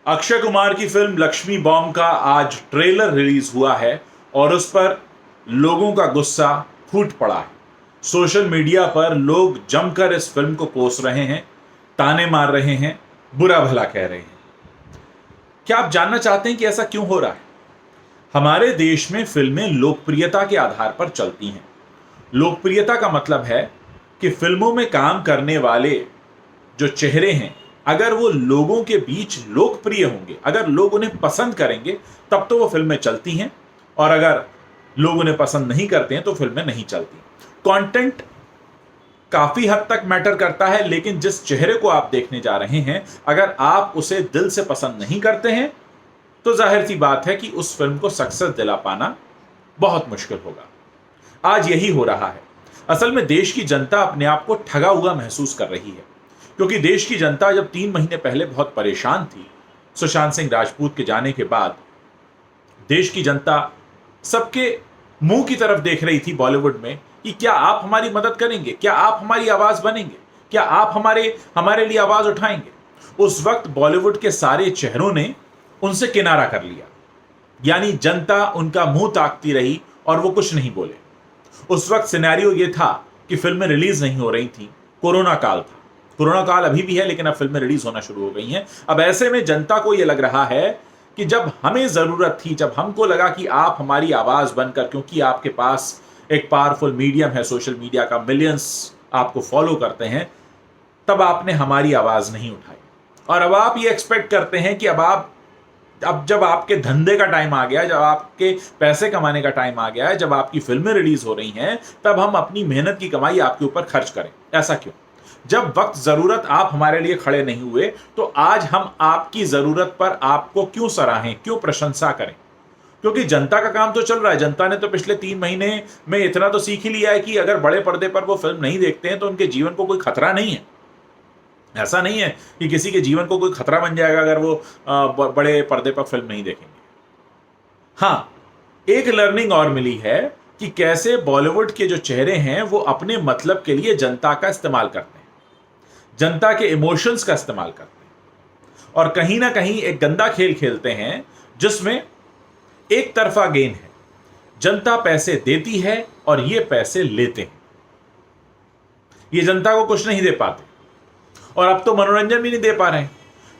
अक्षय कुमार की film Lakshmi bomb का आज ट्रेलर रिलीज हुआ है और उस पर लोगों का गुस्सा फूट पड़ा है। सोशल मीडिया पर लोग जमकर इस फिल्म को कोस रहे हैं, ताने मार रहे हैं, बुरा भला कह रहे हैं। क्या आप जानना चाहते हैं कि ऐसा क्यों हो रहा है? हमारे देश में फिल्में लोकप्रियता के आधार पर चलती हैं। लोकप्रियता का मतलब है कि फिल्मों में काम करने वाले जो चेहरे हैं, अगर वो लोगों के बीच लोकप्रिय होंगे, अगर लोग उन्हें पसंद करेंगे, तब तो वो फिल्में चलती हैं, और अगर लोग उन्हें पसंद नहीं करते हैं तो फिल्में नहीं चलती। कंटेंट काफी हद तक मैटर करता है, लेकिन जिस चेहरे को आप देखने जा रहे हैं, अगर आप उसे दिल से पसंद नहीं करते हैं तो जाहिर सी बात है कि उस फिल्म को सक्सेस दिला पाना बहुत मुश्किल होगा। आज यही हो रहा है। असल में देश की जनता अपने आप को ठगा हुआ महसूस कर रही है, क्योंकि देश की जनता जब 3 महीने पहले बहुत परेशान थी सुशांत सिंह राजपूत के जाने के बाद, देश की जनता सबके मुंह की तरफ देख रही थी बॉलीवुड में कि क्या आप हमारी मदद करेंगे, क्या आप हमारी आवाज बनेंगे, क्या आप हमारे लिए आवाज उठाएंगे। उस वक्त बॉलीवुड के सारे चेहरों ने उनसे किनारा कर लिया, यानी जनता उनका मुंह ताकती रही और वो कुछ नहीं बोले। उस वक्त सिनेरियो ये था कि फिल्में रिलीज नहीं हो रही थी, कोरोना काल था। कोरोना काल अभी भी है, लेकिन अब फिल्में रिलीज होना शुरू हो गई हैं। अब ऐसे में जनता को यह लग रहा है कि जब हमें जरूरत थी, जब हमको लगा कि आप हमारी आवाज बनकर, क्योंकि आपके पास एक पावरफुल मीडियम है सोशल मीडिया का, मिलियंस आपको फॉलो करते हैं, तब आपने हमारी आवाज नहीं उठाई। और अब आप ये एक्सपेक्ट करते हैं कि अब जब आपके धंधे का टाइम आ गया, जब आपके पैसे कमाने का टाइम आ गया है, जब आपकी फिल्में रिलीज हो रही हैं, तब हम अपनी मेहनत की कमाई आपके ऊपर खर्च करें। ऐसा क्यों? जब वक्त जरूरत आप हमारे लिए खड़े नहीं हुए, तो आज हम आपकी जरूरत पर आपको क्यों सराहें, क्यों प्रशंसा करें? क्योंकि जनता का काम तो चल रहा है। जनता ने तो पिछले 3 महीने में इतना तो सीख ही लिया है कि अगर बड़े पर्दे पर वो फिल्म नहीं देखते हैं तो उनके जीवन को कोई खतरा नहीं है। ऐसा नहीं है कि किसी के जीवन को कोई खतरा बन जाएगा अगर वो बड़े पर्दे पर फिल्म नहीं देखेंगे। हाँ, एक लर्निंग और मिली है कि कैसे बॉलीवुड के जो चेहरे हैं वो अपने मतलब के लिए जनता का इस्तेमाल करते हैं, जनता के इमोशंस का इस्तेमाल करते हैं, और कहीं ना कहीं एक गंदा खेल खेलते हैं जिसमें एक तरफा गेन है। जनता पैसे देती है और ये पैसे लेते हैं। ये जनता को कुछ नहीं दे पाते, और अब तो मनोरंजन भी नहीं दे पा रहे हैं,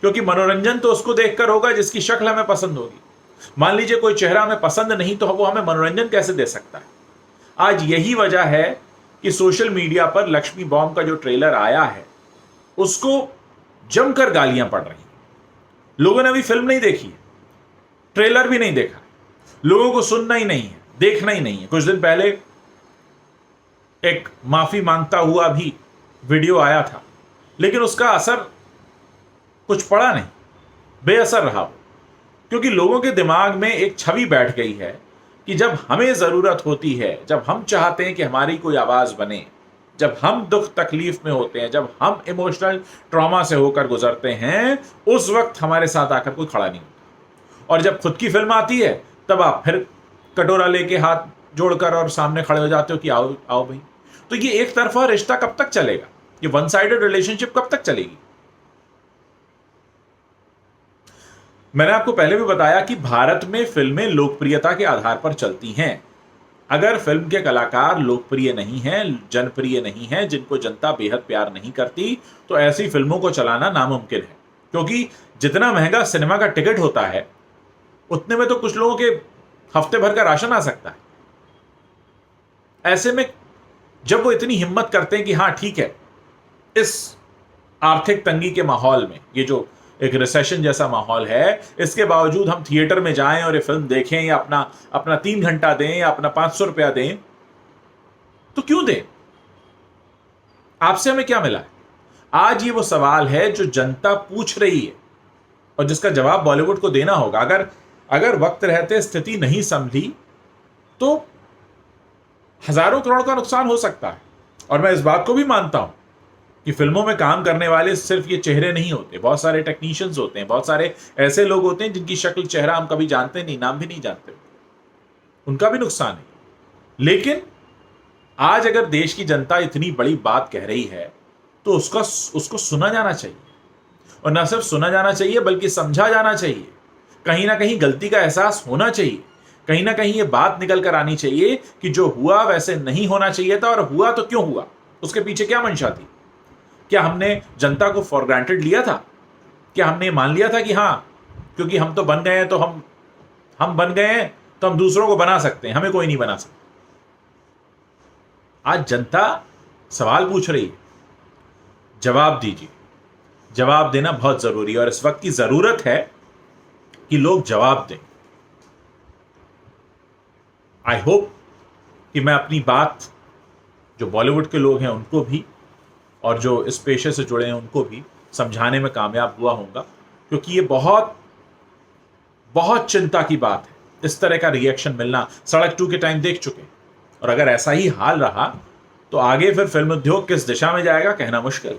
क्योंकि मनोरंजन तो उसको देखकर होगा जिसकी शक्ल हमें पसंद होगी। मान लीजिए कोई चेहरा हमें पसंद नहीं, तो वो हमें मनोरंजन कैसे दे सकता है? आज यही वजह है कि सोशल मीडिया पर लक्ष्मी बॉम्ब का जो ट्रेलर आया है उसको जमकर गालियां पड़ रही हैं। लोगों ने अभी फिल्म नहीं देखी है, ट्रेलर भी नहीं देखा, लोगों को सुनना ही नहीं है, देखना ही नहीं है। कुछ दिन पहले एक माफी मांगता हुआ भी वीडियो आया था, लेकिन उसका असर कुछ पड़ा नहीं, बेअसर रहा वो। क्योंकि लोगों के दिमाग में एक छवि बैठ गई है कि जब हमें जरूरत होती है, जब हम चाहते हैं कि हमारी कोई आवाज बने, जब हम दुख तकलीफ में होते हैं, जब हम इमोशनल ट्रॉमा से होकर गुजरते हैं, उस वक्त हमारे साथ आकर कोई खड़ा नहीं होता। और जब खुद की फिल्म आती है तब आप फिर कटोरा लेके हाथ जोड़कर और सामने खड़े हो जाते हो कि आओ आओ भाई। तो ये एक तरफा रिश्ता कब तक चलेगा? ये वन साइडेड रिलेशनशिप कब तक चलेगी? मैंने आपको पहले भी बताया कि भारत में फिल्में लोकप्रियता के आधार पर चलती हैं। अगर फिल्म के कलाकार लोकप्रिय नहीं हैं, जनप्रिय नहीं हैं, जिनको जनता बेहद प्यार नहीं करती, तो ऐसी फिल्मों को चलाना नामुमकिन है। क्योंकि जितना महंगा सिनेमा का टिकट होता है, उतने में तो कुछ लोगों के हफ्ते भर का राशन आ सकता है। ऐसे में जब वो इतनी हिम्मत करते हैं कि हाँ ठीक है, इस आर्थिक तंगी के माहौल में, ये जो एक रिसेशन जैसा माहौल है, इसके बावजूद हम थिएटर में जाएं और ये फिल्म देखें, या अपना 3 घंटा दें, या अपना 500 रुपया दें, तो क्यों दें? आपसे हमें क्या मिला है? आज ये वो सवाल है जो जनता पूछ रही है और जिसका जवाब बॉलीवुड को देना होगा। अगर वक्त रहते स्थिति नहीं संभली तो हजारों करोड़ का नुकसान हो सकता है। और मैं इस बात को भी मानता हूं कि फिल्मों में काम करने वाले सिर्फ ये चेहरे नहीं होते, बहुत सारे टेक्नीशियंस होते हैं, बहुत सारे ऐसे लोग होते हैं जिनकी शक्ल चेहरा हम कभी जानते नहीं, नाम भी नहीं जानते, उनका भी नुकसान है। लेकिन आज अगर देश की जनता इतनी बड़ी बात कह रही है तो उसको सुना जाना चाहिए, और न सिर्फ सुना जाना चाहिए बल्कि समझा जाना चाहिए। कहीं ना कहीं गलती का एहसास होना चाहिए, कहीं ना कहीं ये बात निकल कर आनी चाहिए कि जो हुआ वैसे नहीं होना चाहिए था, और हुआ तो क्यों हुआ, उसके पीछे क्या मंशा थी। क्या हमने जनता को फॉर ग्रांटेड लिया था? क्या हमने मान लिया था कि हाँ क्योंकि हम तो बन गए हैं तो हम बन गए हैं तो हम दूसरों को बना सकते हैं, हमें कोई नहीं बना सकता? आज जनता सवाल पूछ रही है, जवाब दीजिए। जवाब देना बहुत जरूरी है और इस वक्त की जरूरत है कि लोग जवाब दें। आई होप कि मैं अपनी बात जो बॉलीवुड के लोग हैं उनको भी और जो इस पेशे से जुड़े हैं उनको भी समझाने में कामयाब हुआ होगा, क्योंकि ये बहुत बहुत चिंता की बात है। इस तरह का रिएक्शन मिलना सड़क 2 के टाइम देख चुके हैं, और अगर ऐसा ही हाल रहा तो आगे फिर फिल्म उद्योग किस दिशा में जाएगा कहना मुश्किल।